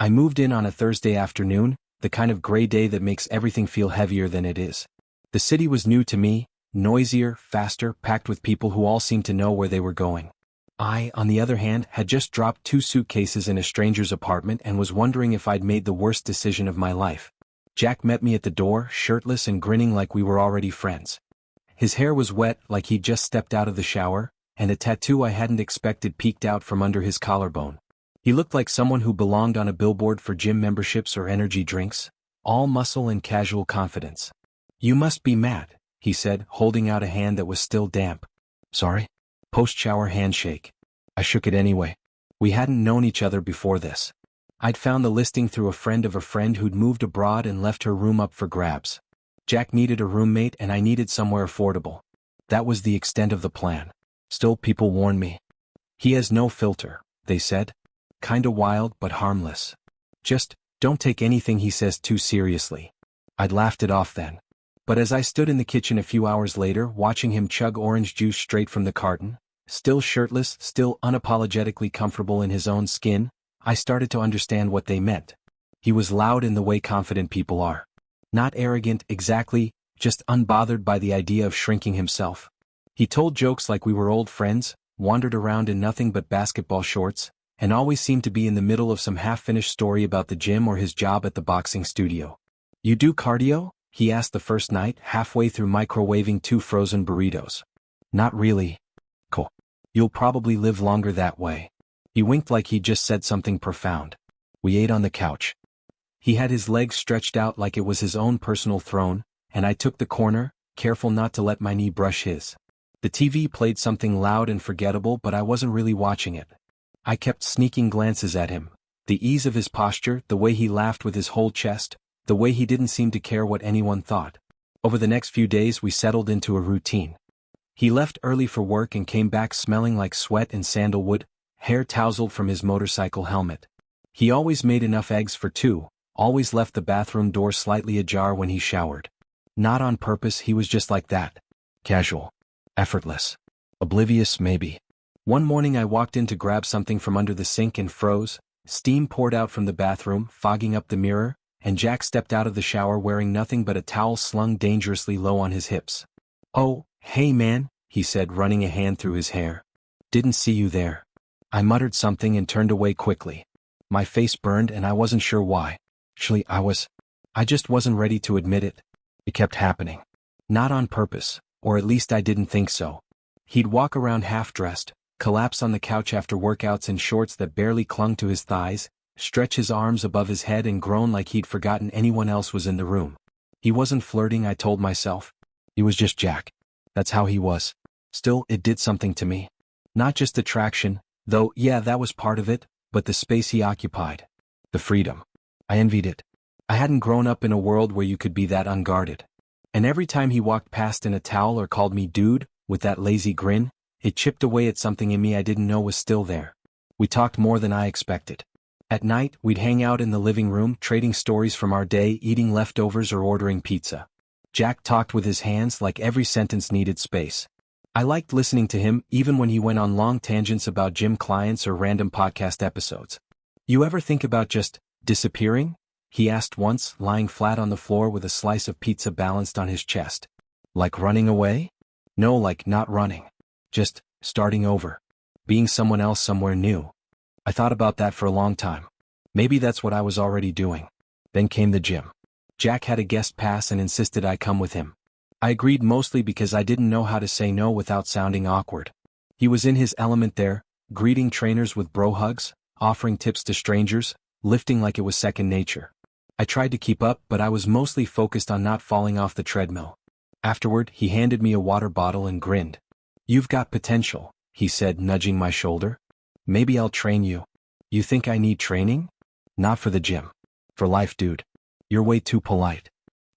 I moved in on a Thursday afternoon, the kind of gray day that makes everything feel heavier than it is. The city was new to me, noisier, faster, packed with people who all seemed to know where they were going. I, on the other hand, had just dropped 2 suitcases in a stranger's apartment and was wondering if I'd made the worst decision of my life. Jack met me at the door, shirtless and grinning like we were already friends. His hair was wet, like he'd just stepped out of the shower, and a tattoo I hadn't expected peeked out from under his collarbone. He looked like someone who belonged on a billboard for gym memberships or energy drinks, all muscle and casual confidence. "You must be Matt," he said, holding out a hand that was still damp. "Sorry?" Post-shower handshake. I shook it anyway. We hadn't known each other before this. I'd found the listing through a friend of a friend who'd moved abroad and left her room up for grabs. Jack needed a roommate and I needed somewhere affordable. That was the extent of the plan. Still, people warned me. "He has no filter," they said. "Kinda wild but harmless. Just, don't take anything he says too seriously." I'd laughed it off then. But as I stood in the kitchen a few hours later watching him chug orange juice straight from the carton, still shirtless, still unapologetically comfortable in his own skin, I started to understand what they meant. He was loud in the way confident people are. Not arrogant, exactly, just unbothered by the idea of shrinking himself. He told jokes like we were old friends, wandered around in nothing but basketball shorts, and always seemed to be in the middle of some half-finished story about the gym or his job at the boxing studio. "You do cardio?" he asked the first night, halfway through microwaving 2 frozen burritos. "Not really." "Cool. You'll probably live longer that way." He winked like he'd just said something profound. We ate on the couch. He had his legs stretched out like it was his own personal throne, and I took the corner, careful not to let my knee brush his. The TV played something loud and forgettable, but I wasn't really watching it. I kept sneaking glances at him. The ease of his posture, the way he laughed with his whole chest, the way he didn't seem to care what anyone thought. Over the next few days we settled into a routine. He left early for work and came back smelling like sweat and sandalwood, hair tousled from his motorcycle helmet. He always made enough eggs for 2, always left the bathroom door slightly ajar when he showered. Not on purpose, he was just like that. Casual. Effortless. Oblivious, maybe. One morning I walked in to grab something from under the sink and froze. Steam poured out from the bathroom, fogging up the mirror, and Jack stepped out of the shower wearing nothing but a towel slung dangerously low on his hips. "Oh, hey man," he said, running a hand through his hair. "Didn't see you there." I muttered something and turned away quickly. My face burned and I wasn't sure why. Actually, I just wasn't ready to admit it. It kept happening. Not on purpose, or at least I didn't think so. He'd walk around half-dressed, collapse on the couch after workouts in shorts that barely clung to his thighs, stretch his arms above his head and groan like he'd forgotten anyone else was in the room. He wasn't flirting, I told myself. He was just Jack. That's how he was. Still, it did something to me. Not just attraction, though, yeah, that was part of it, but the space he occupied. The freedom. I envied it. I hadn't grown up in a world where you could be that unguarded. And every time he walked past in a towel or called me dude, with that lazy grin, it chipped away at something in me I didn't know was still there. We talked more than I expected. At night, we'd hang out in the living room, trading stories from our day, eating leftovers or ordering pizza. Jack talked with his hands like every sentence needed space. I liked listening to him, even when he went on long tangents about gym clients or random podcast episodes. "You ever think about just disappearing?" he asked once, lying flat on the floor with a slice of pizza balanced on his chest. "Like running away?" "No, like not running. Just starting over. Being someone else somewhere new." I thought about that for a long time. Maybe that's what I was already doing. Then came the gym. Jack had a guest pass and insisted I come with him. I agreed mostly because I didn't know how to say no without sounding awkward. He was in his element there, greeting trainers with bro hugs, offering tips to strangers, lifting like it was second nature. I tried to keep up, but I was mostly focused on not falling off the treadmill. Afterward, he handed me a water bottle and grinned. "You've got potential," he said, nudging my shoulder. "Maybe I'll train you." "You think I need training?" "Not for the gym. For life, dude. You're way too polite."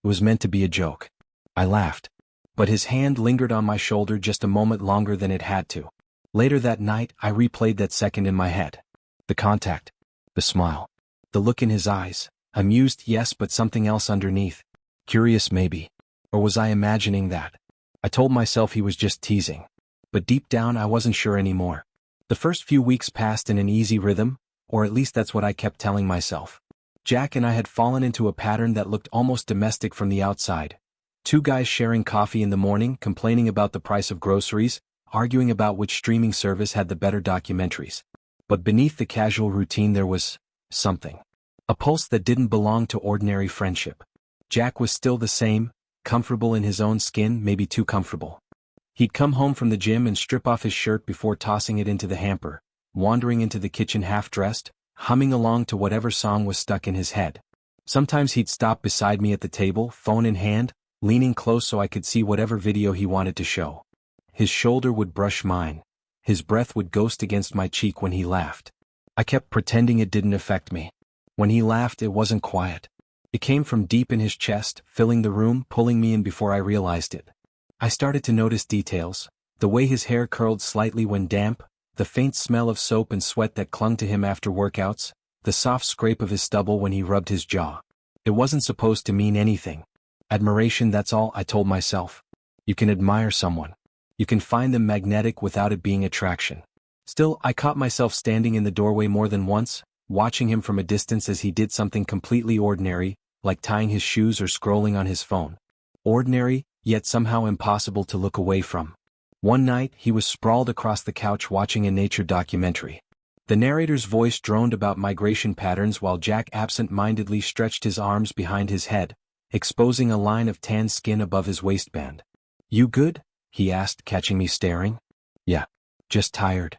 It was meant to be a joke. I laughed. But his hand lingered on my shoulder just a moment longer than it had to. Later that night, I replayed that second in my head. The contact. The smile. The look in his eyes. Amused, yes, but something else underneath. Curious, maybe. Or was I imagining that? I told myself he was just teasing. But deep down I wasn't sure anymore. The first few weeks passed in an easy rhythm, or at least that's what I kept telling myself. Jack and I had fallen into a pattern that looked almost domestic from the outside. Two guys sharing coffee in the morning, complaining about the price of groceries, arguing about which streaming service had the better documentaries. But beneath the casual routine there was something. A pulse that didn't belong to ordinary friendship. Jack was still the same, comfortable in his own skin, maybe too comfortable. He'd come home from the gym and strip off his shirt before tossing it into the hamper, wandering into the kitchen half-dressed, humming along to whatever song was stuck in his head. Sometimes he'd stop beside me at the table, phone in hand, leaning close so I could see whatever video he wanted to show. His shoulder would brush mine. His breath would ghost against my cheek when he laughed. I kept pretending it didn't affect me. When he laughed, it wasn't quiet. It came from deep in his chest, filling the room, pulling me in before I realized it. I started to notice details, the way his hair curled slightly when damp, the faint smell of soap and sweat that clung to him after workouts, the soft scrape of his stubble when he rubbed his jaw. It wasn't supposed to mean anything. Admiration, that's all, I told myself. You can admire someone. You can find them magnetic without it being attraction. Still, I caught myself standing in the doorway more than once, watching him from a distance as he did something completely ordinary, like tying his shoes or scrolling on his phone. Ordinary, yet somehow impossible to look away from. One night, he was sprawled across the couch watching a nature documentary. The narrator's voice droned about migration patterns while Jack absent-mindedly stretched his arms behind his head, exposing a line of tan skin above his waistband. "You good?" he asked, catching me staring. "Yeah. Just tired."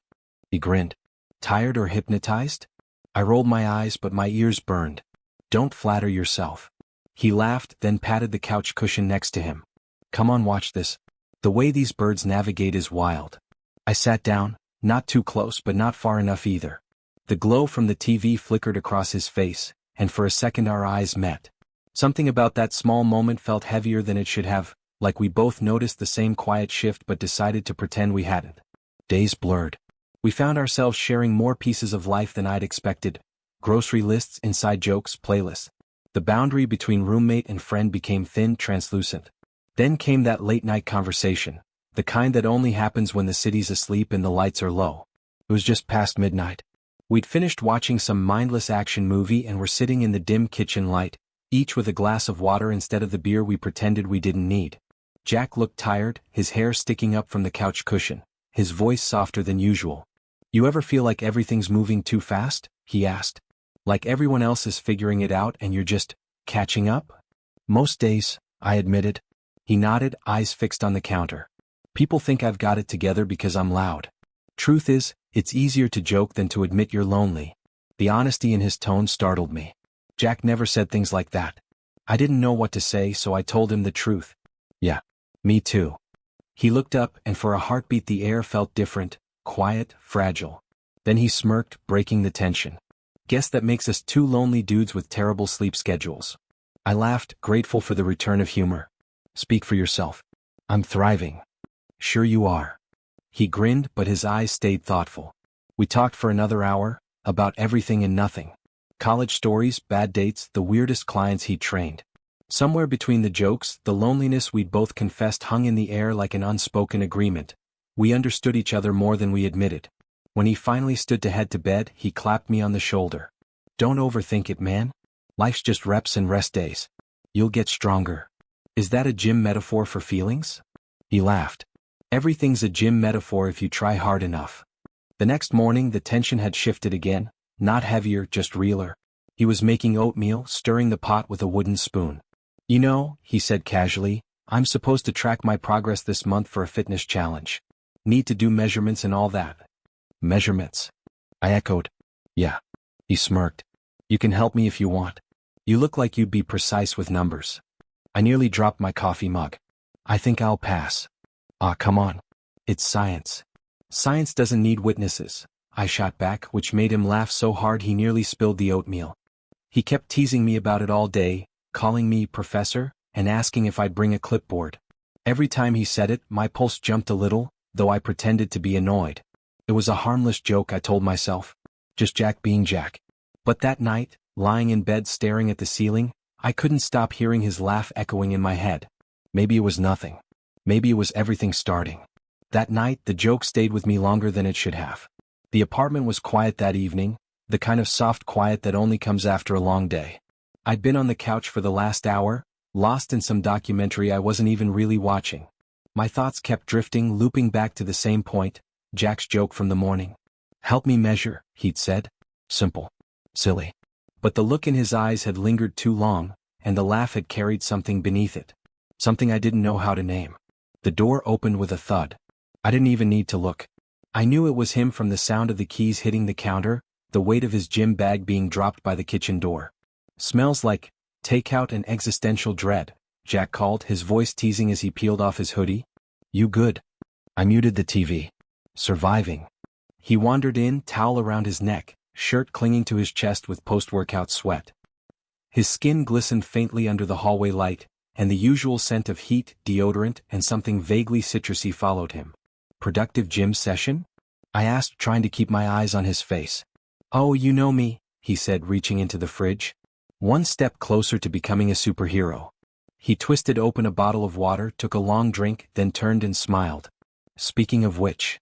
He grinned. "Tired or hypnotized?" I rolled my eyes, but my ears burned. "Don't flatter yourself." He laughed, then patted the couch cushion next to him. "Come on, watch this. The way these birds navigate is wild." I sat down, not too close but not far enough either. The glow from the TV flickered across his face, and for a second our eyes met. Something about that small moment felt heavier than it should have, like we both noticed the same quiet shift but decided to pretend we hadn't. Days blurred. We found ourselves sharing more pieces of life than I'd expected. Grocery lists, inside jokes, playlists. The boundary between roommate and friend became thin, translucent. Then came that late-night conversation, the kind that only happens when the city's asleep and the lights are low. It was just past midnight. We'd finished watching some mindless action movie and were sitting in the dim kitchen light, each with a glass of water instead of the beer we pretended we didn't need. Jack looked tired, his hair sticking up from the couch cushion, his voice softer than usual. "You ever feel like everything's moving too fast?" he asked. "Like everyone else is figuring it out and you're just catching up?" "Most days," I admitted. He nodded, eyes fixed on the counter. "People think I've got it together because I'm loud. Truth is, it's easier to joke than to admit you're lonely." The honesty in his tone startled me. Jack never said things like that. I didn't know what to say, so I told him the truth. "Yeah, me too." He looked up, and for a heartbeat the air felt different, quiet, fragile. Then he smirked, breaking the tension. "Guess that makes us two lonely dudes with terrible sleep schedules." I laughed, grateful for the return of humor. "Speak for yourself." "I'm thriving." "Sure you are." He grinned, but his eyes stayed thoughtful. We talked for another hour, about everything and nothing. College stories, bad dates, the weirdest clients he'd trained. Somewhere between the jokes, the loneliness we'd both confessed hung in the air like an unspoken agreement. We understood each other more than we admitted. When he finally stood to head to bed, he clapped me on the shoulder. "Don't overthink it, man. Life's just reps and rest days. You'll get stronger." "Is that a gym metaphor for feelings?" He laughed. "Everything's a gym metaphor if you try hard enough." The next morning the tension had shifted again, not heavier, just realer. He was making oatmeal, stirring the pot with a wooden spoon. "You know," he said casually, "I'm supposed to track my progress this month for a fitness challenge. Need to do measurements and all that." "Measurements?" I echoed. "Yeah." He smirked. "You can help me if you want. You look like you'd be precise with numbers." I nearly dropped my coffee mug. "I think I'll pass." "Ah, come on. It's science." "Science doesn't need witnesses," I shot back, which made him laugh so hard he nearly spilled the oatmeal. He kept teasing me about it all day, calling me professor, and asking if I'd bring a clipboard. Every time he said it, my pulse jumped a little, though I pretended to be annoyed. It was a harmless joke, I told myself. Just Jack being Jack. But that night, lying in bed staring at the ceiling, I couldn't stop hearing his laugh echoing in my head. Maybe it was nothing. Maybe it was everything starting. That night, the joke stayed with me longer than it should have. The apartment was quiet that evening, The kind of soft quiet that only comes after a long day. I'd been on the couch for the last hour, lost in some documentary I wasn't even really watching. My thoughts kept drifting, looping back to the same point, Jack's joke from the morning. "Help me measure," he'd said. Simple. Silly. But the look in his eyes had lingered too long, and the laugh had carried something beneath it. Something I didn't know how to name. The door opened with a thud. I didn't even need to look. I knew it was him from the sound of the keys hitting the counter, the weight of his gym bag being dropped by the kitchen door. "Smells like takeout and existential dread," Jack called, his voice teasing as he peeled off his hoodie. "You good?" I muted the TV. "Surviving." He wandered in, towel around his neck, shirt clinging to his chest with post-workout sweat. His skin glistened faintly under the hallway light, and the usual scent of heat, deodorant, and something vaguely citrusy followed him. "Productive gym session?" I asked, trying to keep my eyes on his face. "Oh, you know me," he said, reaching into the fridge. One step closer to becoming a superhero. He twisted open a bottle of water, took a long drink, then turned and smiled. "Speaking of which,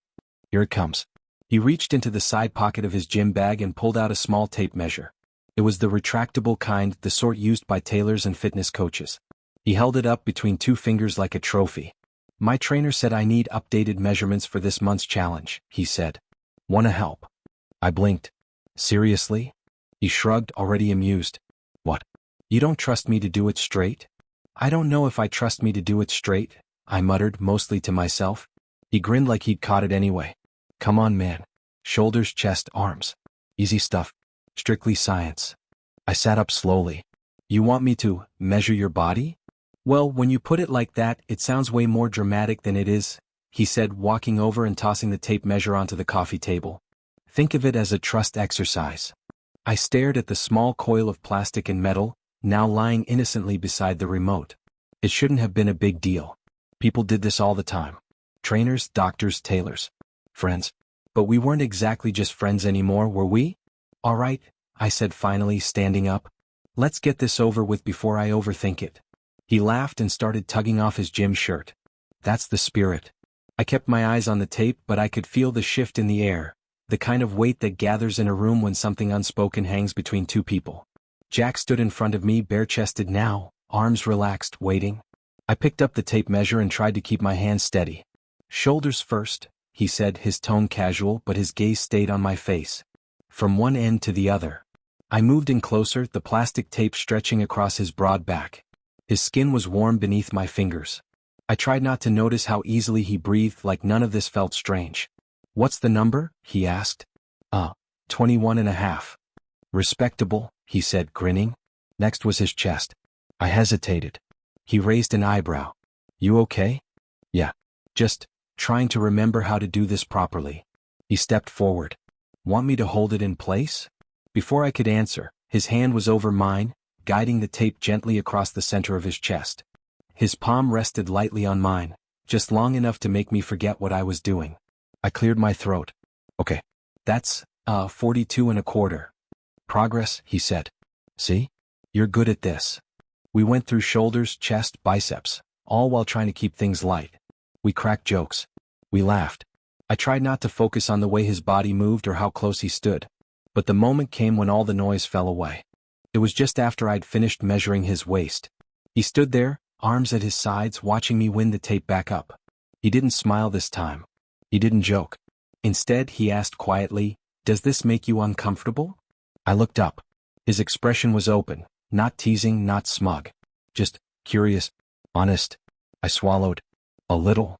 here it comes." He reached into the side pocket of his gym bag and pulled out a small tape measure. It was the retractable kind, the sort used by tailors and fitness coaches. He held it up between two fingers like a trophy. "My trainer said I need updated measurements for this month's challenge," he said. "Wanna help?" I blinked. "Seriously?" He shrugged, already amused. "What? You don't trust me to do it straight?" "I don't know if I trust me to do it straight," I muttered, mostly to myself. He grinned like he'd caught it anyway. "Come on, man. Shoulders, chest, arms. Easy stuff. Strictly science." I sat up slowly. "You want me to measure your body?" "Well, when you put it like that, it sounds way more dramatic than it is," he said, walking over and tossing the tape measure onto the coffee table. "Think of it as a trust exercise." I stared at the small coil of plastic and metal, now lying innocently beside the remote. It shouldn't have been a big deal. People did this all the time. Trainers, doctors, tailors. Friends. But we weren't exactly just friends anymore, were we? "All right," I said finally, standing up. "Let's get this over with before I overthink it." He laughed and started tugging off his gym shirt. "That's the spirit." I kept my eyes on the tape, but I could feel the shift in the air, the kind of weight that gathers in a room when something unspoken hangs between two people. Jack stood in front of me, bare-chested now, arms relaxed, waiting. I picked up the tape measure and tried to keep my hands steady. "Shoulders first," he said, his tone casual, but his gaze stayed on my face. From one end to the other. I moved in closer, the plastic tape stretching across his broad back. His skin was warm beneath my fingers. I tried not to notice how easily he breathed, like none of this felt strange. "What's the number?" he asked. 21.5. "Respectable," he said, grinning. Next was his chest. I hesitated. He raised an eyebrow. "You okay?" "Yeah. Just trying to remember how to do this properly." He stepped forward. "Want me to hold it in place?" Before I could answer, his hand was over mine, guiding the tape gently across the center of his chest. His palm rested lightly on mine, just long enough to make me forget what I was doing. I cleared my throat. "Okay. That's 42.25. "Progress," he said. "See? You're good at this." We went through shoulders, chest, biceps, all while trying to keep things light. We cracked jokes. We laughed. I tried not to focus on the way his body moved or how close he stood. But the moment came when all the noise fell away. It was just after I'd finished measuring his waist. He stood there, arms at his sides, watching me wind the tape back up. He didn't smile this time. He didn't joke. Instead, he asked quietly, "Does this make you uncomfortable?" I looked up. His expression was open, not teasing, not smug. Just curious, honest. I swallowed. "A little."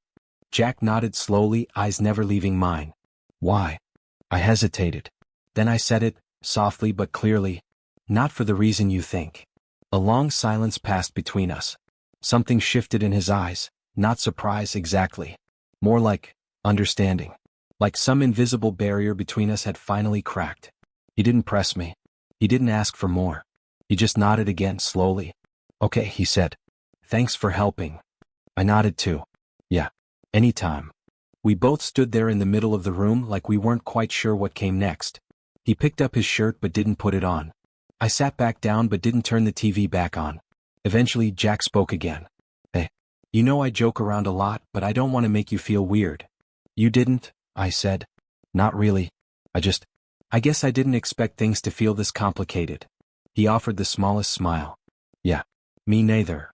Jack nodded slowly, eyes never leaving mine. "Why?" I hesitated. Then I said it, softly but clearly. "Not for the reason you think." A long silence passed between us. Something shifted in his eyes, not surprise exactly. More like understanding. Like some invisible barrier between us had finally cracked. He didn't press me. He didn't ask for more. He just nodded again, slowly. "Okay," he said. "Thanks for helping." I nodded too. "Yeah. Anytime." We both stood there in the middle of the room like we weren't quite sure what came next. He picked up his shirt but didn't put it on. I sat back down but didn't turn the TV back on. Eventually, Jack spoke again. "Hey, you know I joke around a lot, but I don't want to make you feel weird." "You didn't," I said. "Not really. I guess I didn't expect things to feel this complicated. He offered the smallest smile. Yeah. Me neither.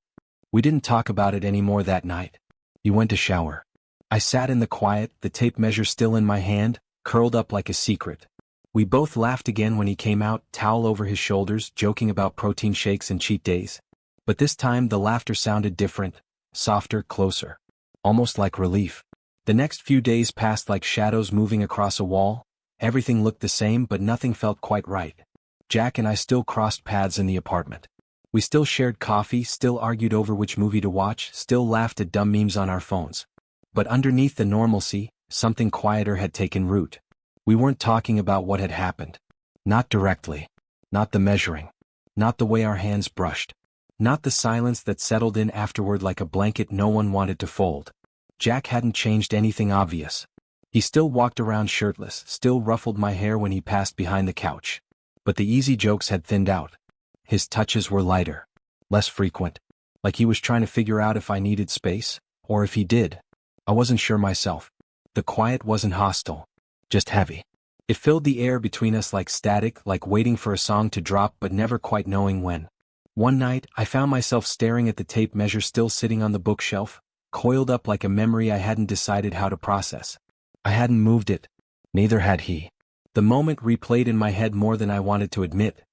We didn't talk about it anymore that night. He went to shower. I sat in the quiet, the tape measure still in my hand, curled up like a secret. We both laughed again when he came out, towel over his shoulders, joking about protein shakes and cheat days. But this time the laughter sounded different, softer, closer. Almost like relief. The next few days passed like shadows moving across a wall. Everything looked the same but nothing felt quite right. Jack and I still crossed paths in the apartment. We still shared coffee, still argued over which movie to watch, still laughed at dumb memes on our phones. But underneath the normalcy, something quieter had taken root. We weren't talking about what had happened. Not directly. Not the measuring. Not the way our hands brushed. Not the silence that settled in afterward like a blanket no one wanted to fold. Jack hadn't changed anything obvious. He still walked around shirtless, still ruffled my hair when he passed behind the couch. But the easy jokes had thinned out. His touches were lighter. Less frequent. Like he was trying to figure out if I needed space, or if he did. I wasn't sure myself. The quiet wasn't hostile. Just heavy. It filled the air between us like static, like waiting for a song to drop but never quite knowing when. One night, I found myself staring at the tape measure still sitting on the bookshelf, coiled up like a memory I hadn't decided how to process. I hadn't moved it. Neither had he. The moment replayed in my head more than I wanted to admit.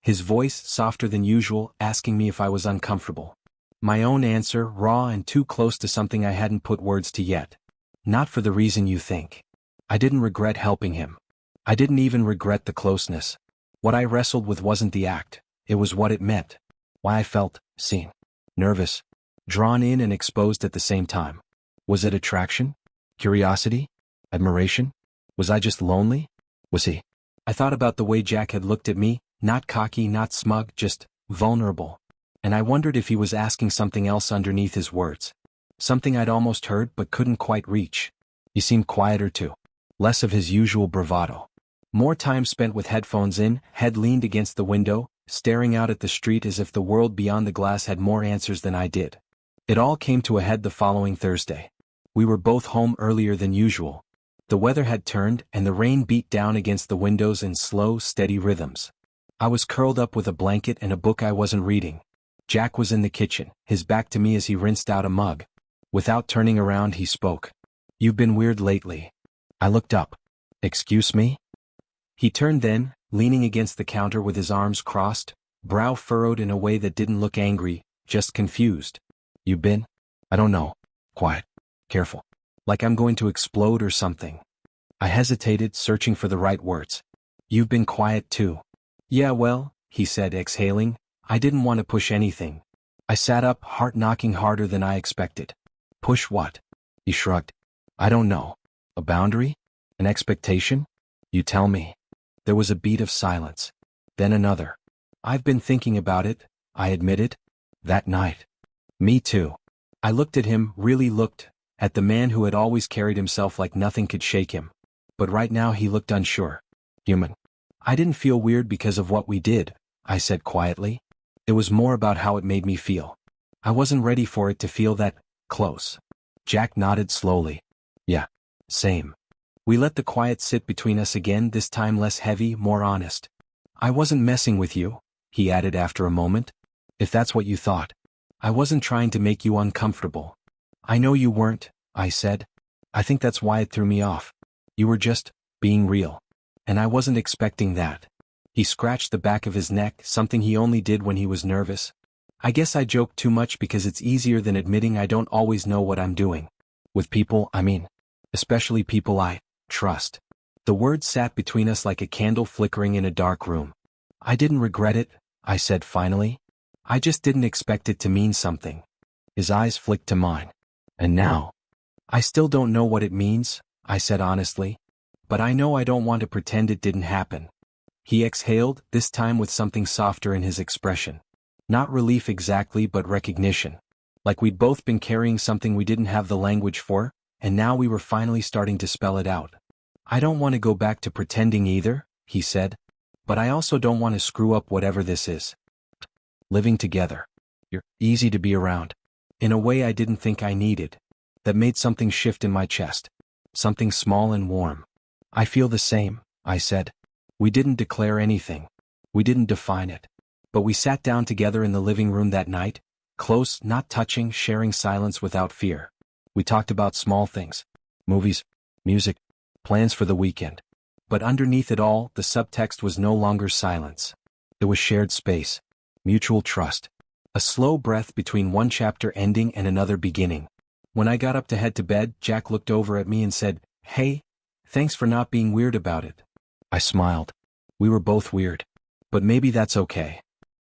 His voice, softer than usual, asking me if I was uncomfortable. My own answer, raw and too close to something I hadn't put words to yet. Not for the reason you think. I didn't regret helping him. I didn't even regret the closeness. What I wrestled with wasn't the act, it was what it meant. Why I felt seen. Nervous. Drawn in and exposed at the same time. Was it attraction? Curiosity? Admiration? Was I just lonely? Was he? I thought about the way Jack had looked at me, not cocky, not smug, just vulnerable. And I wondered if he was asking something else underneath his words. Something I'd almost heard but couldn't quite reach. He seemed quieter too. Less of his usual bravado. More time spent with headphones in, head leaned against the window, staring out at the street as if the world beyond the glass had more answers than I did. It all came to a head the following Thursday. We were both home earlier than usual. The weather had turned and the rain beat down against the windows in slow, steady rhythms. I was curled up with a blanket and a book I wasn't reading. Jack was in the kitchen, his back to me as he rinsed out a mug. Without turning around, he spoke. "You've been weird lately." I looked up. "Excuse me?" He turned then, leaning against the counter with his arms crossed, brow furrowed in a way that didn't look angry, just confused. "You been? I don't know. Quiet. Careful. Like I'm going to explode or something." I hesitated, searching for the right words. "You've been quiet too." "Yeah, well," he said, exhaling. I didn't want to push anything. I sat up, heart knocking harder than I expected. "Push what?" He shrugged. "I don't know. A boundary? An expectation? You tell me." There was a beat of silence. Then another. "I've been thinking about it," I admitted. "That night." "Me too." I looked at him, really looked, at the man who had always carried himself like nothing could shake him. But right now he looked unsure. Human. "I didn't feel weird because of what we did," I said quietly. "It was more about how it made me feel. I wasn't ready for it to feel that close." Jack nodded slowly. "Yeah. Same." We let the quiet sit between us again, this time less heavy, more honest. "I wasn't messing with you," he added after a moment. "If that's what you thought. I wasn't trying to make you uncomfortable." "I know you weren't," I said. "I think that's why it threw me off. You were just being real. And I wasn't expecting that." He scratched the back of his neck, something he only did when he was nervous. "I guess I joke too much because it's easier than admitting I don't always know what I'm doing. With people, I mean. Especially people I trust." The words sat between us like a candle flickering in a dark room. "I didn't regret it," I said finally. "I just didn't expect it to mean something." His eyes flicked to mine. "And now?" "I still don't know what it means," I said honestly. "But I know I don't want to pretend it didn't happen." He exhaled, this time with something softer in his expression. Not relief exactly, but recognition. Like we'd both been carrying something we didn't have the language for, and now we were finally starting to spell it out. "I don't want to go back to pretending either," he said. "But I also don't want to screw up whatever this is. Living together. You're easy to be around. In a way I didn't think I needed. That made something shift in my chest. Something small and warm." "I feel the same," I said. We didn't declare anything. We didn't define it. But we sat down together in the living room that night, close, not touching, sharing silence without fear. We talked about small things. Movies, music, plans for the weekend. But underneath it all, the subtext was no longer silence. It was shared space, mutual trust. A slow breath between one chapter ending and another beginning. When I got up to head to bed, Jack looked over at me and said, "Hey, thanks for not being weird about it." I smiled. We were both weird. But maybe that's okay.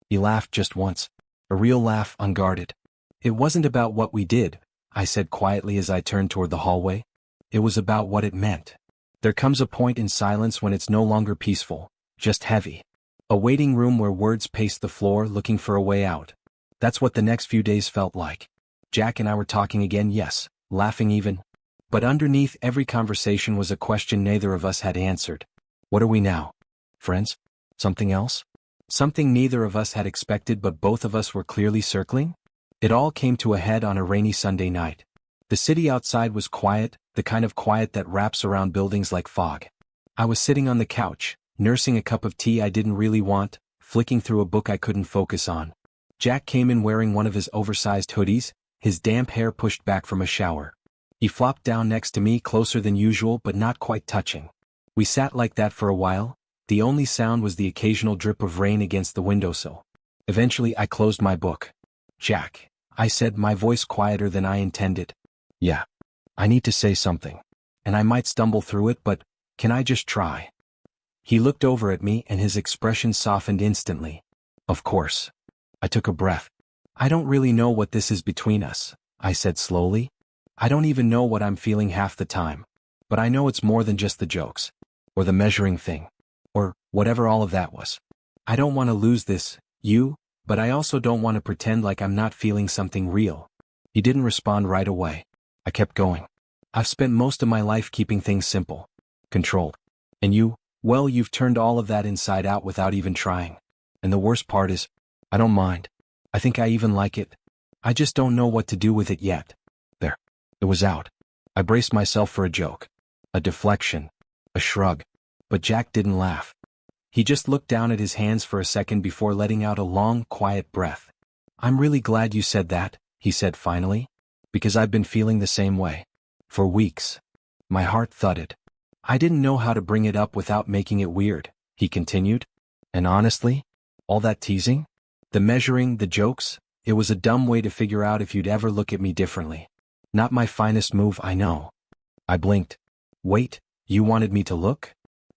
He laughed just once. A real laugh, unguarded. "It wasn't about what we did," I said quietly as I turned toward the hallway. "It was about what it meant." There comes a point in silence when it's no longer peaceful, just heavy. A waiting room where words pace the floor looking for a way out. That's what the next few days felt like. Jack and I were talking again, yes, laughing even. But underneath every conversation was a question neither of us had answered. What are we now? Friends? Something else? Something neither of us had expected but both of us were clearly circling? It all came to a head on a rainy Sunday night. The city outside was quiet, the kind of quiet that wraps around buildings like fog. I was sitting on the couch, nursing a cup of tea I didn't really want, flicking through a book I couldn't focus on. Jack came in wearing one of his oversized hoodies, his damp hair pushed back from a shower. He flopped down next to me, closer than usual but not quite touching. We sat like that for a while. The only sound was the occasional drip of rain against the windowsill. Eventually I closed my book. "Jack," I said, my voice quieter than I intended. "Yeah. I need to say something. And I might stumble through it, but can I just try?" He looked over at me and his expression softened instantly. "Of course." I took a breath. "I don't really know what this is between us," I said slowly. "I don't even know what I'm feeling half the time. But I know it's more than just the jokes. Or the measuring thing. Or whatever all of that was. I don't want to lose this, you, but I also don't want to pretend like I'm not feeling something real." He didn't respond right away. I kept going. "I've spent most of my life keeping things simple. Controlled. And you, well, you've turned all of that inside out without even trying. And the worst part is, I don't mind. I think I even like it. I just don't know what to do with it yet." There. It was out. I braced myself for a joke. A deflection. A shrug. But Jack didn't laugh. He just looked down at his hands for a second before letting out a long, quiet breath. "I'm really glad you said that," he said finally. "Because I've been feeling the same way. For weeks." My heart thudded. "I didn't know how to bring it up without making it weird," he continued. "And honestly, all that teasing? The measuring, the jokes, it was a dumb way to figure out if you'd ever look at me differently. Not my finest move, I know." I blinked. "Wait, you wanted me to look?"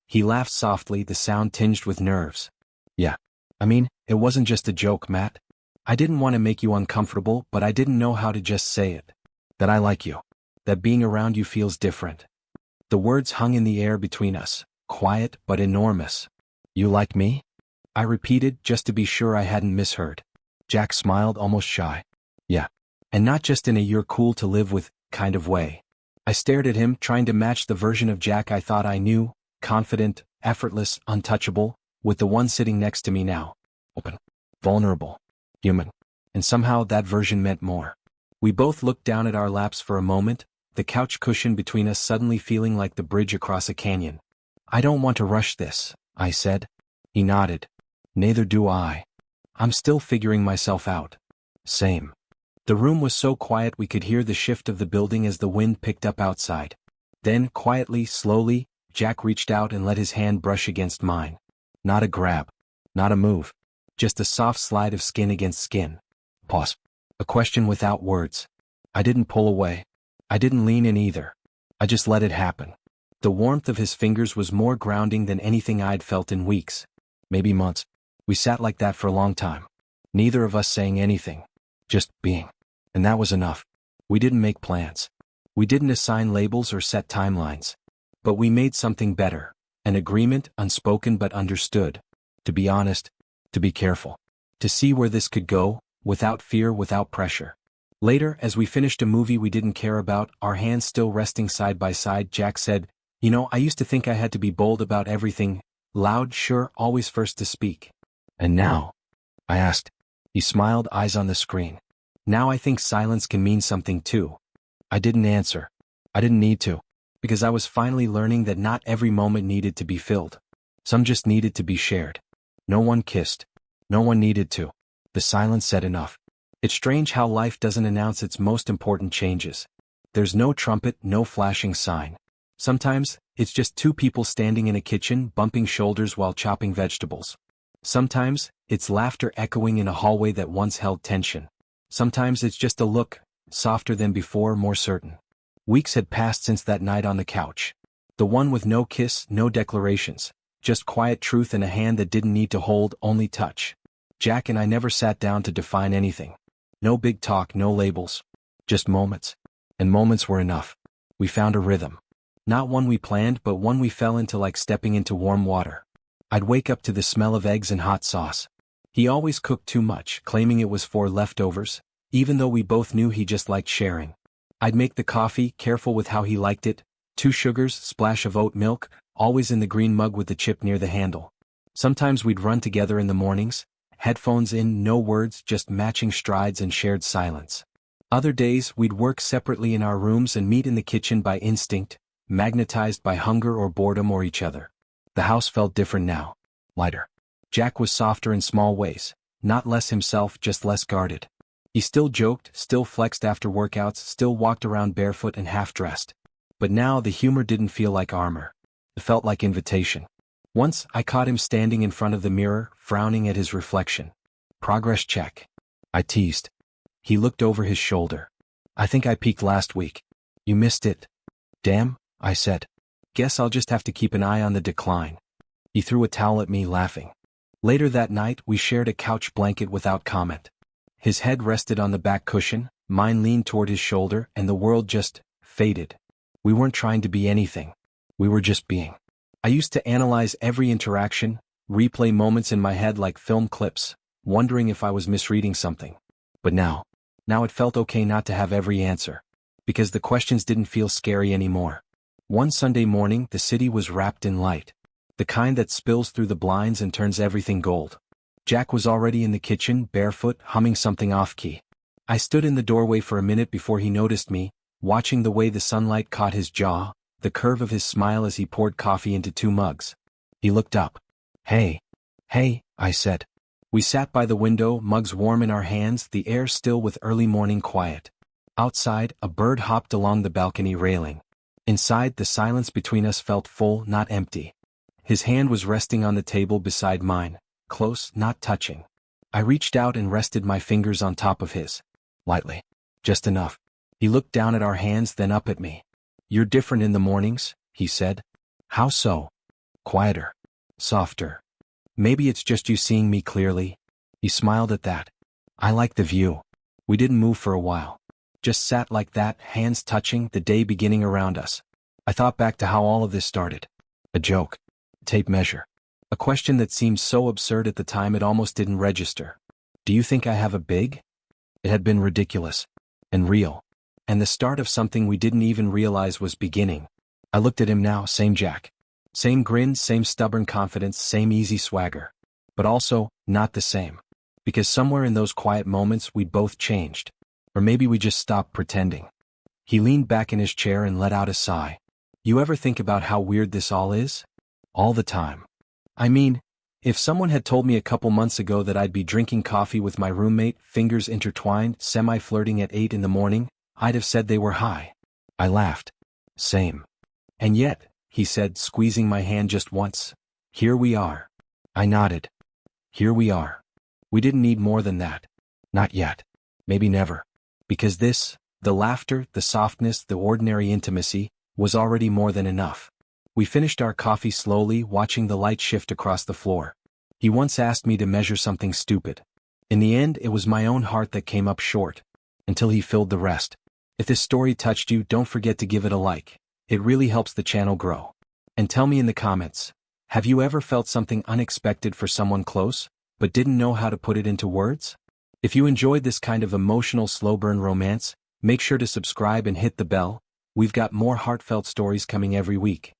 He laughed softly, the sound tinged with nerves. "Yeah. I mean, it wasn't just a joke, Matt. I didn't want to make you uncomfortable, but I didn't know how to just say it. That I like you. That being around you feels different." The words hung in the air between us, quiet but enormous. "You like me?" I repeated, just to be sure I hadn't misheard. Jack smiled, almost shy. "Yeah. And not just in a you're cool to live with kind of way." I stared at him, trying to match the version of Jack I thought I knew, confident, effortless, untouchable, with the one sitting next to me now. Open. Vulnerable. Human. And somehow that version meant more. We both looked down at our laps for a moment, the couch cushion between us suddenly feeling like the bridge across a canyon. "I don't want to rush this," I said. He nodded. "Neither do I. I'm still figuring myself out." Same. The room was so quiet we could hear the shift of the building as the wind picked up outside. Then, quietly, slowly, Jack reached out and let his hand brush against mine. Not a grab. Not a move. Just a soft slide of skin against skin. Pause. A question without words. I didn't pull away. I didn't lean in either. I just let it happen. The warmth of his fingers was more grounding than anything I'd felt in weeks. Maybe months. We sat like that for a long time. Neither of us saying anything. Just being. And that was enough. We didn't make plans. We didn't assign labels or set timelines. But we made something better. An agreement, unspoken but understood. To be honest. To be careful. To see where this could go, without fear, without pressure. Later, as we finished a movie we didn't care about, our hands still resting side by side, Jack said, "You know, I used to think I had to be bold about everything. Loud, sure, always first to speak. And now?" I asked. He smiled, eyes on the screen. "Now I think silence can mean something too." I didn't answer. I didn't need to. Because I was finally learning that not every moment needed to be filled. Some just needed to be shared. No one kissed. No one needed to. The silence said enough. It's strange how life doesn't announce its most important changes. There's no trumpet, no flashing sign. Sometimes, it's just two people standing in a kitchen bumping shoulders while chopping vegetables. Sometimes, it's laughter echoing in a hallway that once held tension. Sometimes it's just a look, softer than before, more certain. Weeks had passed since that night on the couch. The one with no kiss, no declarations, just quiet truth in a hand that didn't need to hold, only touch. Jack and I never sat down to define anything. No big talk, no labels. Just moments. And moments were enough. We found a rhythm. Not one we planned, but one we fell into like stepping into warm water. I'd wake up to the smell of eggs and hot sauce. He always cooked too much, claiming it was for leftovers, even though we both knew he just liked sharing. I'd make the coffee, careful with how he liked it, 2 sugars, splash of oat milk, always in the green mug with the chip near the handle. Sometimes we'd run together in the mornings, headphones in, no words, just matching strides and shared silence. Other days, we'd work separately in our rooms and meet in the kitchen by instinct, magnetized by hunger or boredom or each other. The house felt different now. Lighter. Jack was softer in small ways, not less himself, just less guarded. He still joked, still flexed after workouts, still walked around barefoot and half-dressed. But now the humor didn't feel like armor. It felt like invitation. Once, I caught him standing in front of the mirror, frowning at his reflection. Progress check. I teased. He looked over his shoulder. I think I peaked last week. You missed it. Damn, I said. Guess I'll just have to keep an eye on the decline. He threw a towel at me, laughing. Later that night, we shared a couch blanket without comment. His head rested on the back cushion, mine leaned toward his shoulder, and the world just faded. We weren't trying to be anything. We were just being. I used to analyze every interaction, replay moments in my head like film clips, wondering if I was misreading something. But now it felt okay not to have every answer. Because the questions didn't feel scary anymore. One Sunday morning, the city was wrapped in light. The kind that spills through the blinds and turns everything gold. Jack was already in the kitchen, barefoot, humming something off-key. I stood in the doorway for a minute before he noticed me, watching the way the sunlight caught his jaw, the curve of his smile as he poured coffee into 2 mugs. He looked up. Hey, I said. We sat by the window, mugs warm in our hands, the air still with early morning quiet. Outside, a bird hopped along the balcony railing. Inside, the silence between us felt full, not empty. His hand was resting on the table beside mine, close, not touching. I reached out and rested my fingers on top of his. Lightly. Just enough. He looked down at our hands, then up at me. You're different in the mornings, he said. How so? Quieter. Softer. Maybe it's just you seeing me clearly. He smiled at that. I like the view. We didn't move for a while. Just sat like that, hands touching, the day beginning around us. I thought back to how all of this started. A joke. Tape measure. A question that seemed so absurd at the time it almost didn't register. Do you think I have a big? It had been ridiculous. And real. And the start of something we didn't even realize was beginning. I looked at him now, same Jack. Same grin, same stubborn confidence, same easy swagger. But also, not the same. Because somewhere in those quiet moments we'd both changed. Or maybe we just stopped pretending. He leaned back in his chair and let out a sigh. You ever think about how weird this all is? All the time. I mean, if someone had told me a couple months ago that I'd be drinking coffee with my roommate, fingers intertwined, semi-flirting at 8 in the morning, I'd have said they were high. I laughed. Same. And yet, he said, squeezing my hand just once, here we are. I nodded. Here we are. We didn't need more than that. Not yet. Maybe never. Because this, the laughter, the softness, the ordinary intimacy, was already more than enough. We finished our coffee slowly, watching the light shift across the floor. He once asked me to measure something stupid. In the end, it was my own heart that came up short. Until he filled the rest. If this story touched you, don't forget to give it a like. It really helps the channel grow. And tell me in the comments, have you ever felt something unexpected for someone close, but didn't know how to put it into words? If you enjoyed this kind of emotional slow burn romance, make sure to subscribe and hit the bell. We've got more heartfelt stories coming every week.